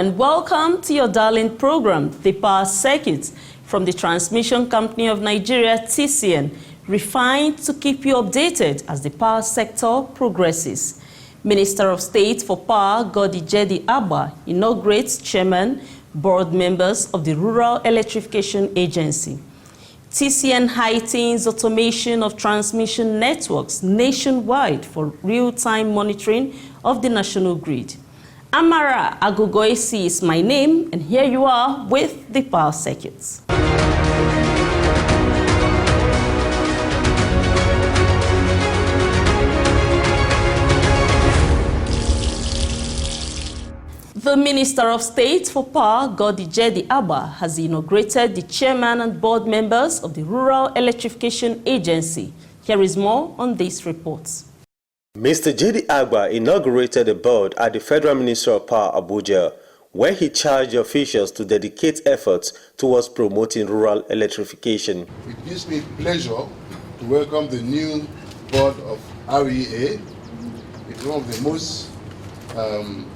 and welcome to your darling program, The Power Circuit, from the Transmission Company of Nigeria, TCN, refined to keep you updated as the power sector progresses. Minister of State for Power, Jedi Agba, inaugurates chairman, board members of the Rural Electrification Agency. TCN heightens automation of transmission networks nationwide for real-time monitoring of the national grid. Amara Agogoisi is my name, and here you are with the Power Circuits. The Minister of State for Power, Jedi Agba, has inaugurated the chairman and board members of the Rural Electrification Agency. Here is more on this report. Mr. Jedi Agba inaugurated the board at the Federal Ministry of Power, Abuja, where he charged officials to dedicate efforts towards promoting rural electrification. It gives me pleasure to welcome the new board of REA. It's one of the most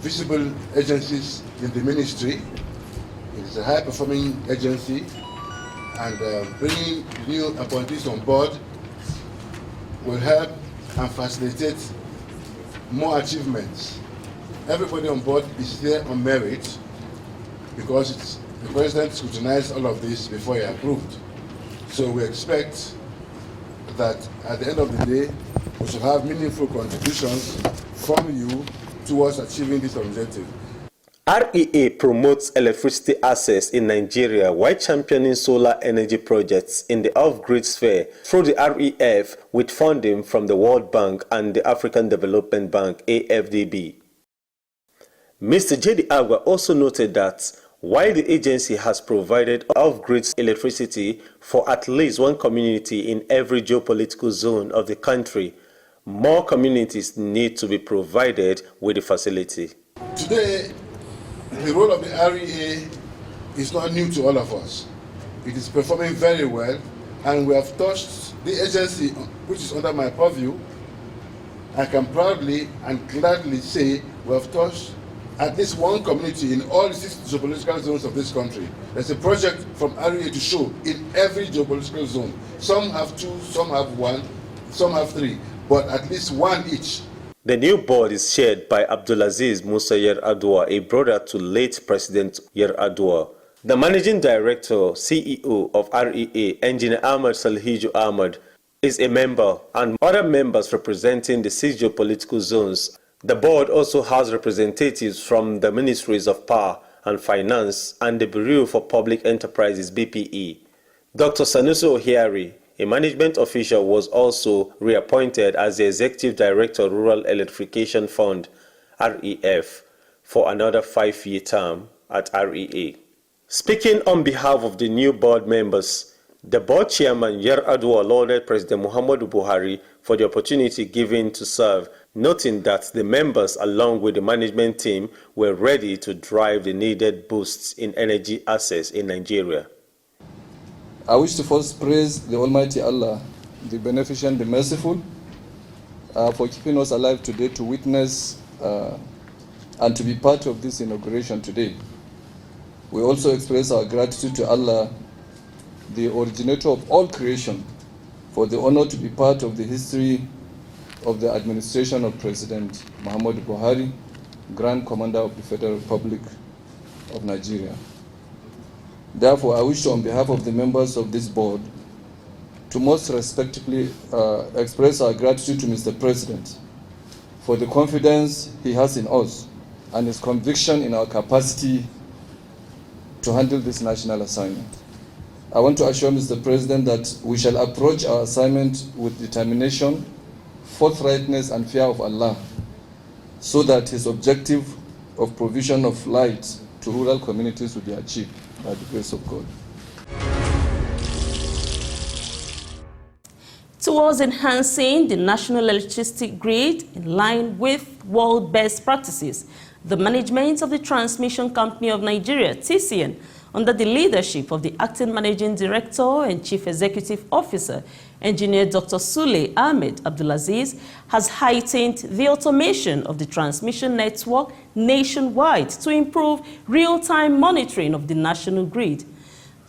visible agencies in the ministry. It's a high-performing agency, and bringing new appointees on board will help and facilitate more achievements. Everybody on board is there on merit because the President scrutinized all of this before he approved. So we expect that at the end of the day, we should have meaningful contributions from you towards achieving this objective. REA promotes electricity access in Nigeria while championing solar energy projects in the off-grid sphere through the REF with funding from the World Bank and the African Development Bank AFDB. Mr. Jedi Agba also noted that while the agency has provided off-grid electricity for at least one community in every geopolitical zone of the country, more communities need to be provided with the facility. Today, the role of the REA is not new to all of us. It is performing very well, and we have touched the agency, which is under my purview. I can proudly and gladly say we have touched at least one community in all the 6 geopolitical zones of this country. There's a project from REA to show in every geopolitical zone. Some have 2, some have 1, some have 3, but at least 1 each. The new board is chaired by Abdulaziz Musa Yar'Adua, a brother to late President Yar'Adua. The Managing Director, CEO of REA, Engineer Ahmad Salhiju Ahmad, is a member, and other members representing the 6 geopolitical zones. The board also has representatives from the Ministries of Power and Finance and the Bureau for Public Enterprises, BPE. Dr. Sanusi Ohiari, a management official, was also reappointed as the Executive Director of Rural Electrification Fund, REF, for another 5-year term at REA. Speaking on behalf of the new board members, the board chairman, Yar'Adua, lauded President Muhammadu Buhari for the opportunity given to serve, noting that the members, along with the management team, were ready to drive the needed boosts in energy access in Nigeria. I wish to first praise the Almighty Allah, the Beneficent, the Merciful, for keeping us alive today to witness and to be part of this inauguration today. We also express our gratitude to Allah, the originator of all creation, for the honor to be part of the history of the administration of President Muhammadu Buhari, Grand Commander of the Federal Republic of Nigeria. Therefore, I wish to, on behalf of the members of this board, to most respectfully express our gratitude to Mr. President for the confidence he has in us and his conviction in our capacity to handle this national assignment. I want to assure Mr. President that we shall approach our assignment with determination, forthrightness, and fear of Allah, so that his objective of provision of light to rural communities will be achieved by the grace of God. Towards enhancing the national electricity grid in line with world best practices, the management of the Transmission Company of Nigeria, TCN, under the leadership of the Acting Managing Director and Chief Executive Officer, Engineer Dr. Sule Ahmed Abdulaziz has heightened the automation of the transmission network nationwide to improve real-time monitoring of the national grid.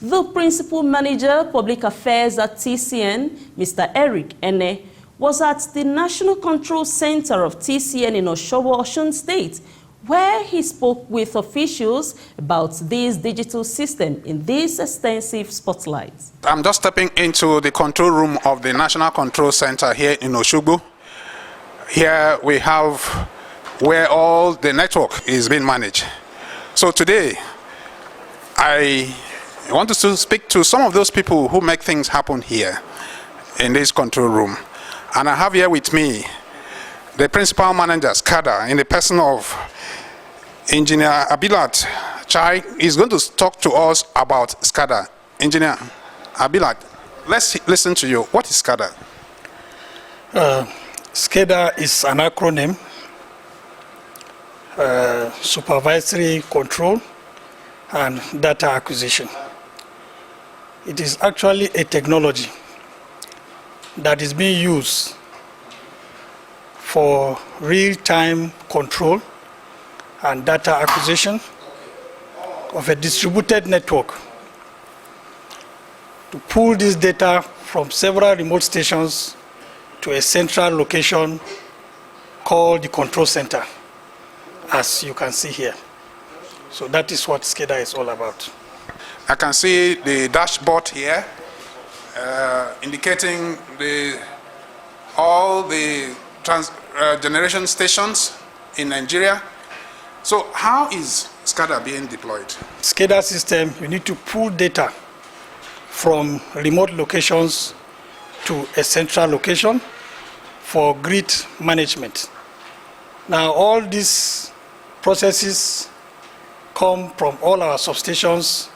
The Principal Manager, Public Affairs at TCN, Mr. Eric Ene, was at the National Control Center of TCN in Oshobo, Osun State, where he spoke with officials about this digital system in this extensive spotlight. I'm just stepping into the control room of the National Control Center here in Oshobo. Here we have where all the network is being managed. So today, I want to speak to some of those people who make things happen here in this control room. And I have here with me the Principal Manager, SCADA, in the person of Engineer Abilat Chai. Is going to talk to us about SCADA. Engineer Abilat, let's listen to you. What is SCADA? SCADA is an acronym, Supervisory Control and Data Acquisition. It is actually a technology that is being used for real-time control and data acquisition of a distributed network to pull this data from several remote stations to a central location called the control center, as you can see here. So that is what SCADA is all about. I can see the dashboard here indicating all the generation stations in Nigeria. So how is SCADA being deployed? SCADA system, you need to pull data from remote locations to a central location for grid management. Now all these processes come from all our substations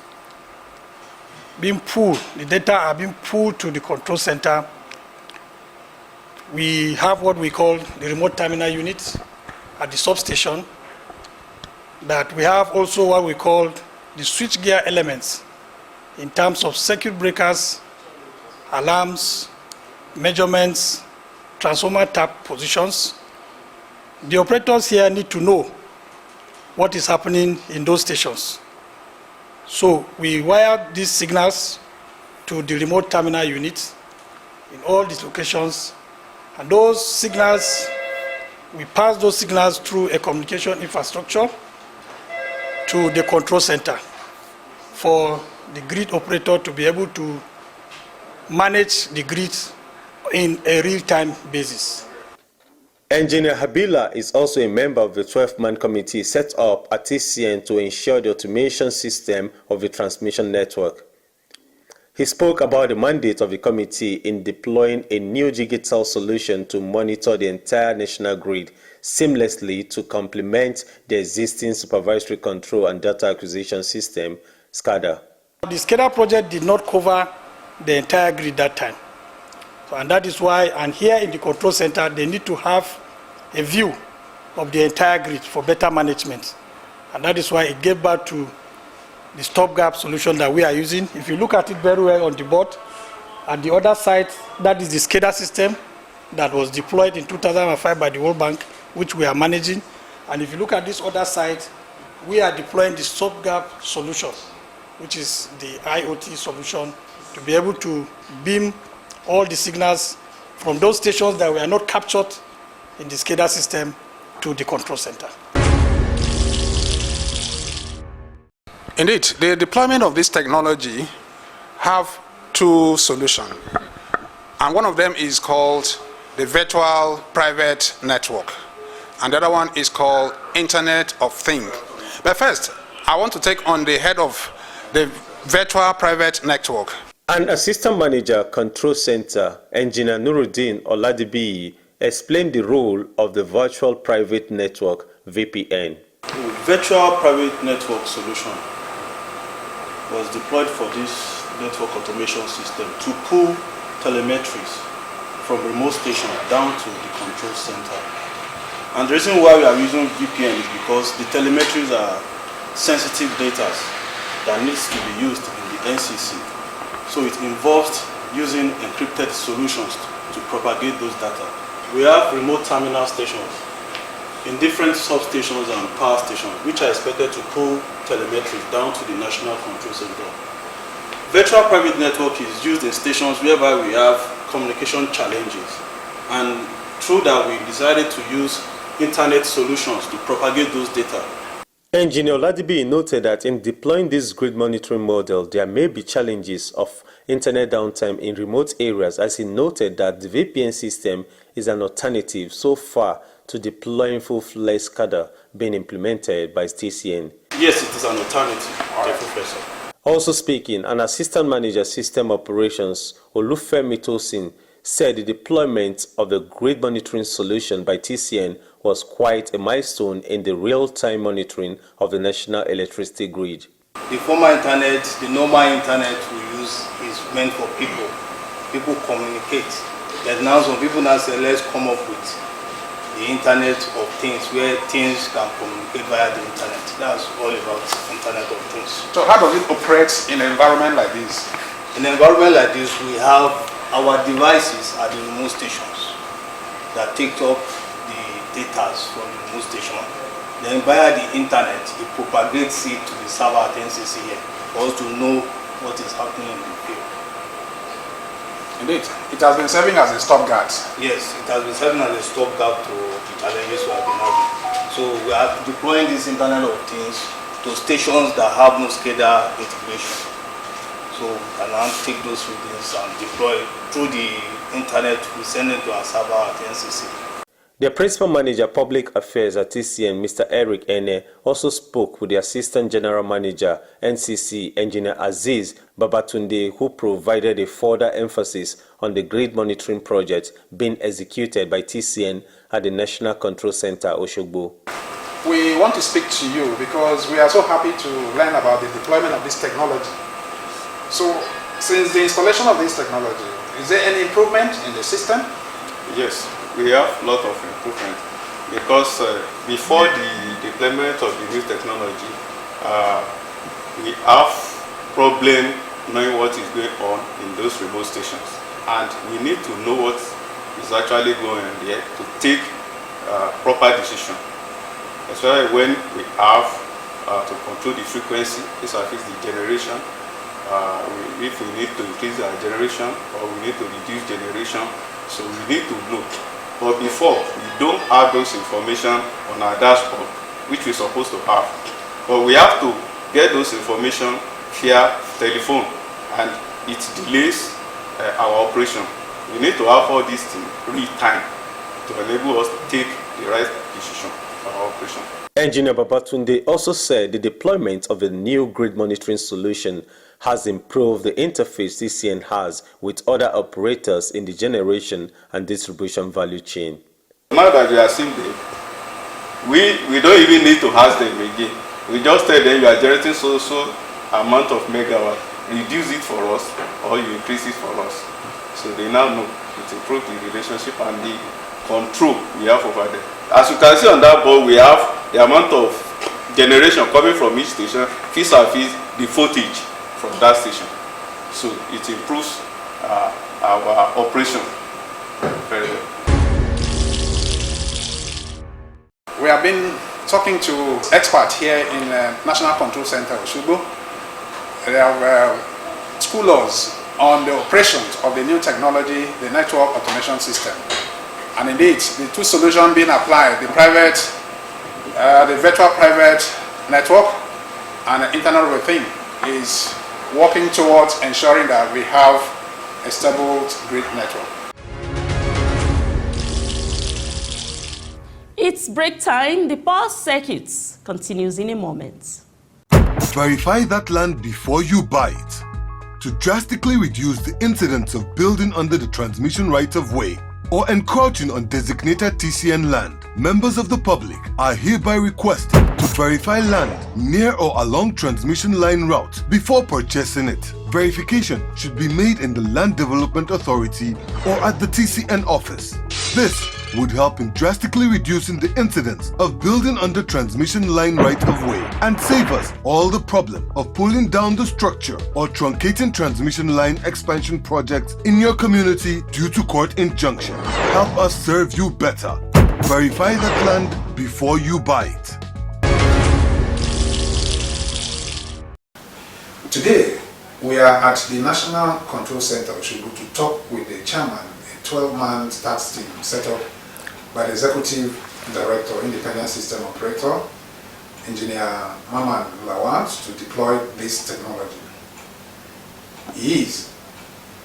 being pulled. The data are being pulled to the control center. We have what we call the remote terminal unit at the substation. That we have also what we call the switchgear elements in terms of circuit breakers, alarms, measurements, transformer tap positions. The operators here need to know what is happening in those stations. So we wire these signals to the remote terminal unit in all these locations, and those signals, we pass those signals through a communication infrastructure to the control center for the grid operator to be able to manage the grid in a real-time basis. Engineer Habila is also a member of the 12-man committee set up at TCN to ensure the automation system of the transmission network. He spoke about the mandate of the committee in deploying a new digital solution to monitor the entire national grid seamlessly to complement the existing supervisory control and data acquisition system, SCADA. The SCADA project did not cover the entire grid that time. And that is why, and here in the control center, they need to have a view of the entire grid for better management. And that is why it gave birth to the stopgap solution that we are using. If you look at it very well on the board, at the other side, that is the SCADA system that was deployed in 2005 by the World Bank, which we are managing. And if you look at this other side, we are deploying the stopgap solution, which is the IoT solution, to be able to beam all the signals from those stations that were not captured in the SCADA system to the control center. Indeed, the deployment of this technology have two solutions. And one of them is called the virtual private network. And the other one is called Internet of Things. But first, I want to take on the head of the virtual private network. An assistant manager, control center, Engineer Nuruddin Oladibi, explained the role of the virtual private network, VPN. The virtual private network solution was deployed for this network automation system to pull telemetries from remote stations down to the control center. And the reason why we are using VPN is because the telemetries are sensitive data that needs to be used in the NCC. So it involves using encrypted solutions to propagate those data. We have remote terminal stations in different substations and power stations, which are expected to pull telemetry down to the national control center. Virtual private network is used in stations whereby we have communication challenges, and through that we decided to use internet solutions to propagate those data. Engineer Oladibi noted that in deploying this grid monitoring model, there may be challenges of internet downtime in remote areas, as he noted that the VPN system is an alternative so far to deploying full-fledged SCADA being implemented by TCN. Yes, it is an alternative, Professor. Also speaking, an assistant manager system operations, Olufemi Tosin, said the deployment of the grid monitoring solution by TCN was quite a milestone in the real-time monitoring of the national electricity grid. The former internet, the normal internet we use is meant for people. People communicate. But now some people now say, let's come up with the internet of things, where things can communicate via the internet. That's all about internet of things. So how does it operate in an environment like this? In an environment like this, we have our devices at the remote stations that take up the data from the remote station. Then via the internet, it propagates it to the server at NCC here for us to know what is happening in the field. Indeed, it has been serving as a stopgap. Yes, it has been serving as a stopgap to the challenges we have been having. So we are deploying this Internet of Things to stations that have no SCADA integration. So we can now take those readings and deploy through the internet. We send it to our server at NCC. The Principal Manager Public Affairs at TCN, Mr. Eric Ene, also spoke with the Assistant General Manager, NCC, Engineer Aziz Babatunde, who provided a further emphasis on the grid monitoring project being executed by TCN at the National Control Center, Oshogbo. We want to speak to you because we are so happy to learn about the deployment of this technology. So, since the installation of this technology, is there any improvement in the system? Yes, we have a lot of improvement because before the deployment of the new technology, we have problem knowing what is going on in those remote stations, and we need to know what is actually going on there to take proper decision, especially when we have to control the frequency, this affects the generation. If we need to increase our generation or we need to reduce generation, so we need to know. But before, we don't have those information on our dashboard, which we're supposed to have. But we have to get those information via telephone, and it delays our operation. We need to have all these things real time to enable us to take the right decision for our operation. Engineer Babatunde also said the deployment of the new grid monitoring solution has improved the interface TCN has with other operators in the generation and distribution value chain. Now that we are seeing them, we don't even need to ask them again. We just tell them you are generating so amount of megawatt, reduce it for us or you increase it for us. So they now know it improves the relationship and the control we have over them. As you can see on that board, we have the amount of generation coming from each station, vis-a-vis the footage from that station. So it improves our operation very well. We have been talking to experts here in National Control Center, Oshogbo. They have schooled us on the operations of the new technology, the network automation system. And indeed, the two solutions being applied, the virtual private network and the Internet of Things, is working towards ensuring that we have a stable grid network. It's break time. The power circuits continues in a moment. Verify that land before you buy it. To drastically reduce the incidence of building under the transmission right-of-way or encroaching on designated TCN land, members of the public are hereby requested to verify land near or along transmission line route before purchasing it. Verification should be made in the Land Development Authority or at the TCN office. This would help in drastically reducing the incidence of building under transmission line right-of-way and save us all the problem of pulling down the structure or truncating transmission line expansion projects in your community due to court injunction. Help us serve you better. Verify that land before you buy it. Today, we are at the National Control Center of Osogbo to talk with the chairman, a 12-man task team set up by the Executive Director, Independent System Operator, Engineer Maman Lawat, to deploy this technology. He is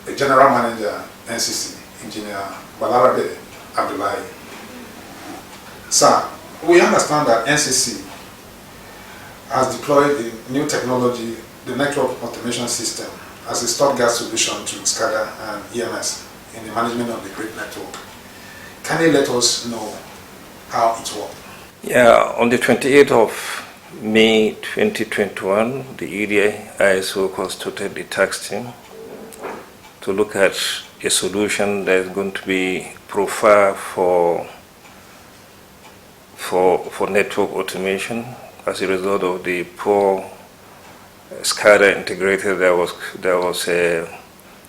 the General Manager, NCC, Engineer Balarabe Abdullahi. Sir, we understand that NCC has deployed the new technology, the network automation system, as a stopgap solution to SCADA and EMS in the management of the grid network. Can you let us know how it works? Yeah, on the 28th of May 2021, the EDI ISO constituted the task team to look at a solution that is going to be profiled for network automation as a result of the poor SCADA integrated. There was a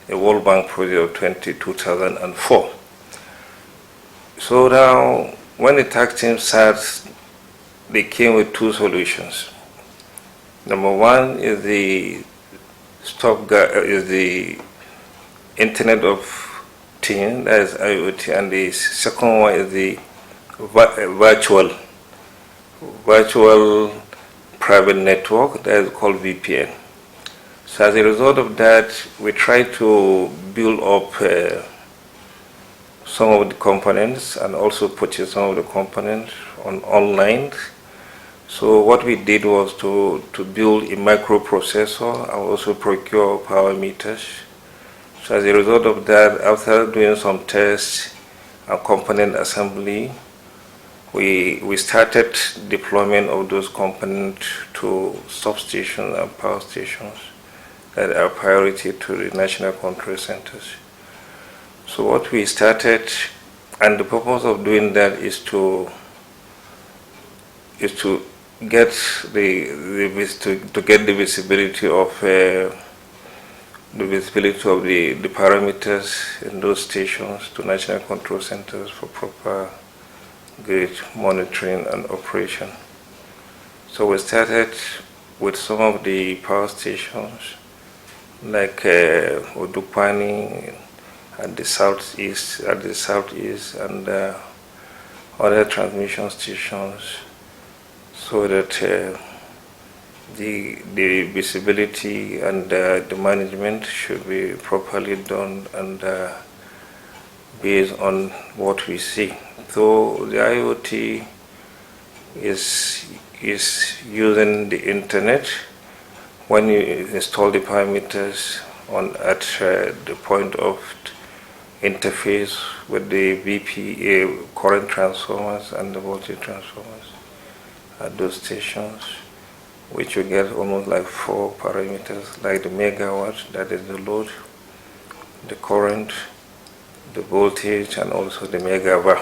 World Bank project of 2004. So now, when the task team starts, they came with two solutions. Number one is the Internet of Things, that is IoT, and the second one is the virtual private network, that is called VPN. So as a result of that, we try to build up some of the components and also purchase some of the components online. So what we did was to build a microprocessor and also procure power meters. So as a result of that, after doing some tests and component assembly, we started deployment of those components to substations and power stations that are priority to the national control centers. So what we started, and the purpose of doing that is to get the visibility of the parameters in those stations to national control centers for proper grid monitoring and operation. So we started with some of the power stations like Odupani at the southeast, and other transmission stations, so that the visibility and the management should be properly done and based on what we see. So the IoT is using the internet. When you install the parameters at the point of interface with the VPA current transformers and the voltage transformers at those stations, which you get almost like 4 parameters, like the megawatt, that is the load, the current, the voltage, and also the megavar.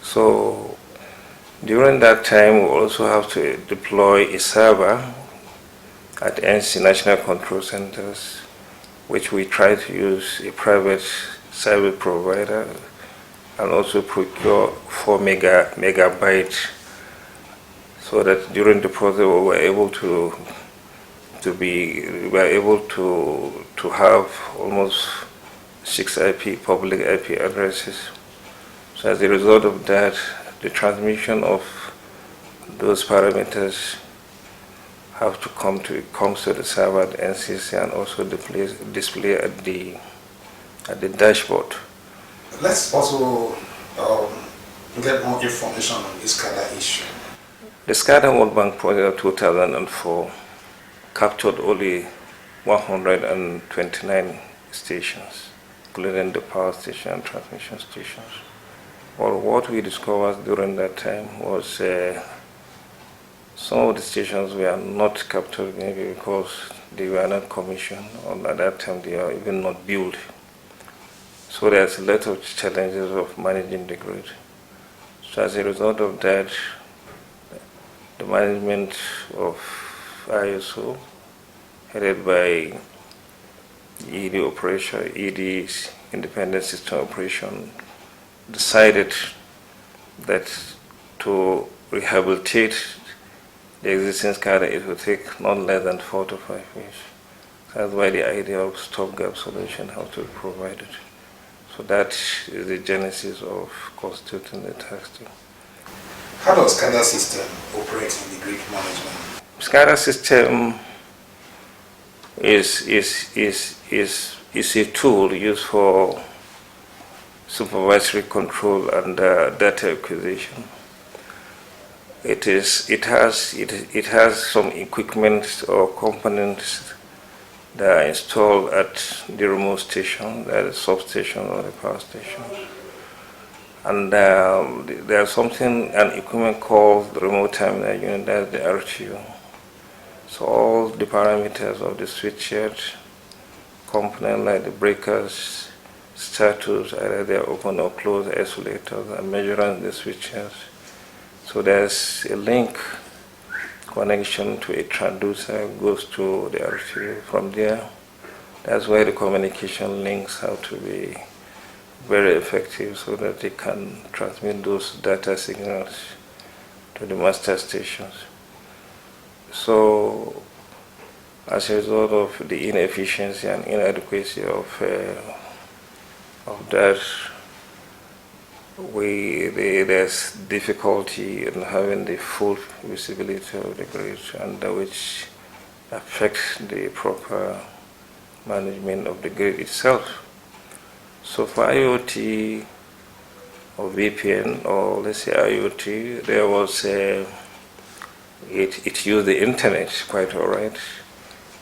So during that time, we also have to deploy a server at NC National Control Centers, which we try to use a private service provider and also procure 4 megabytes, so that during the process we were able to have almost 6 public IP addresses. So as a result of that, the transmission of those parameters have to comes to the server at NCC and also display at the dashboard. Let's also get more information on this SCADA issue. The SCADA World Bank project of 2004 captured only 129 stations, including the power station and transmission stations. Well, what we discovered during that time was some of the stations were not captured, maybe because they were not commissioned, or at that time they are even not built. So there's a lot of challenges of managing the grid. So as a result of that, the management of ISO, headed by ED operation, ED's Independent System Operation, decided that to rehabilitate the existing SCADA, it will take not less than 4 to 5 years. That's why the idea of stopgap solution has to be provided. So that is the genesis of constituting the task team. How does SCADA system operate in the grid management? SCADA system is a tool used for supervisory control and data acquisition. It has some equipment or components that are installed at the remote station, the substation or the power station. And there's an equipment called the remote terminal unit, that's the RTU. So all the parameters of the switchyard component, like the breakers, status, either they're open or closed, isolators, and measuring the switchyards. So there's a link connection to a transducer, goes to the RTU. From there, that's where the communication links have to be very effective so that they can transmit those data signals to the master stations. So as a result of the inefficiency and inadequacy of that, there's difficulty in having the full visibility of the grid, and which affects the proper management of the grid itself. So for IoT or VPN, or let's say IoT, there was it used the internet quite all right.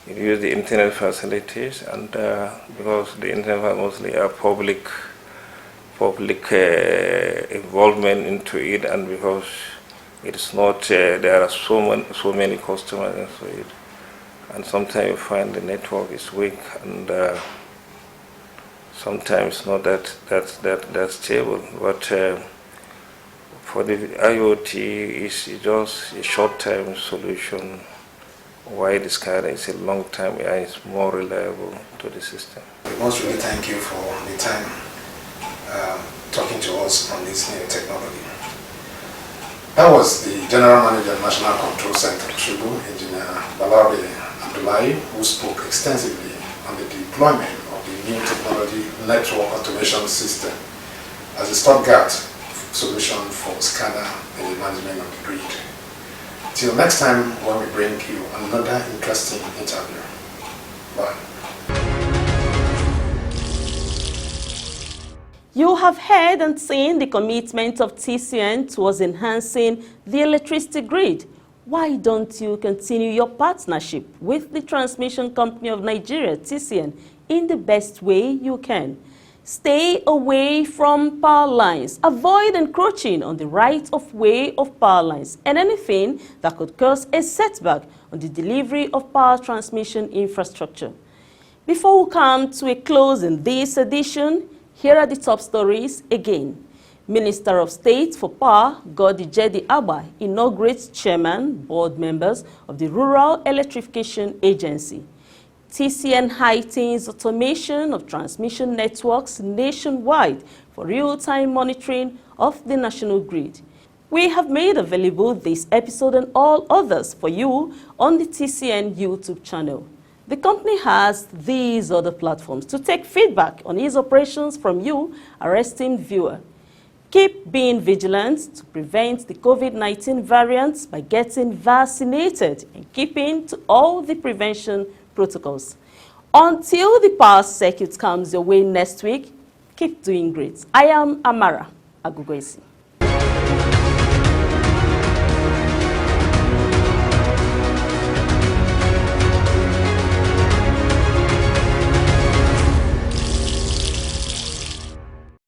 It used the internet facilities, and because the internet mostly are public involvement into it, and because it's not there are so many customers into it, and sometimes you find the network is weak, and sometimes not that stable. But for the IoT, it's just a short-term solution, while the SCADA is a long-term and it's more reliable to the system. We must really thank you for the time talking to us on this new technology. That was the General Manager of National Control Center, Shubu, Engineer Balari Abdullahi, who spoke extensively on the deployment of the new technology network automation system as a stopgap solution for SCADA in the management of the grid. Till next time when we bring you another interesting interview. Bye. You have heard and seen the commitment of TCN towards enhancing the electricity grid. Why don't you continue your partnership with the Transmission Company of Nigeria, TCN, in the best way you can? Stay away from power lines. Avoid encroaching on the right-of-way of power lines and anything that could cause a setback on the delivery of power transmission infrastructure. Before we come to a close in this edition, here are the top stories again. Minister of State for Power, Godi Jedi Abba, inaugurates chairman, board members of the Rural Electrification Agency. TCN heightens automation of transmission networks nationwide for real-time monitoring of the national grid. We have made available this episode and all others for you on the TCN YouTube channel. The company has these other platforms to take feedback on its operations from you, our esteemed viewer. Keep being vigilant to prevent the COVID-19 variants by getting vaccinated and keeping to all the prevention protocols. Until the power circuit comes your way next week, keep doing great. I am Amara Agugwesi.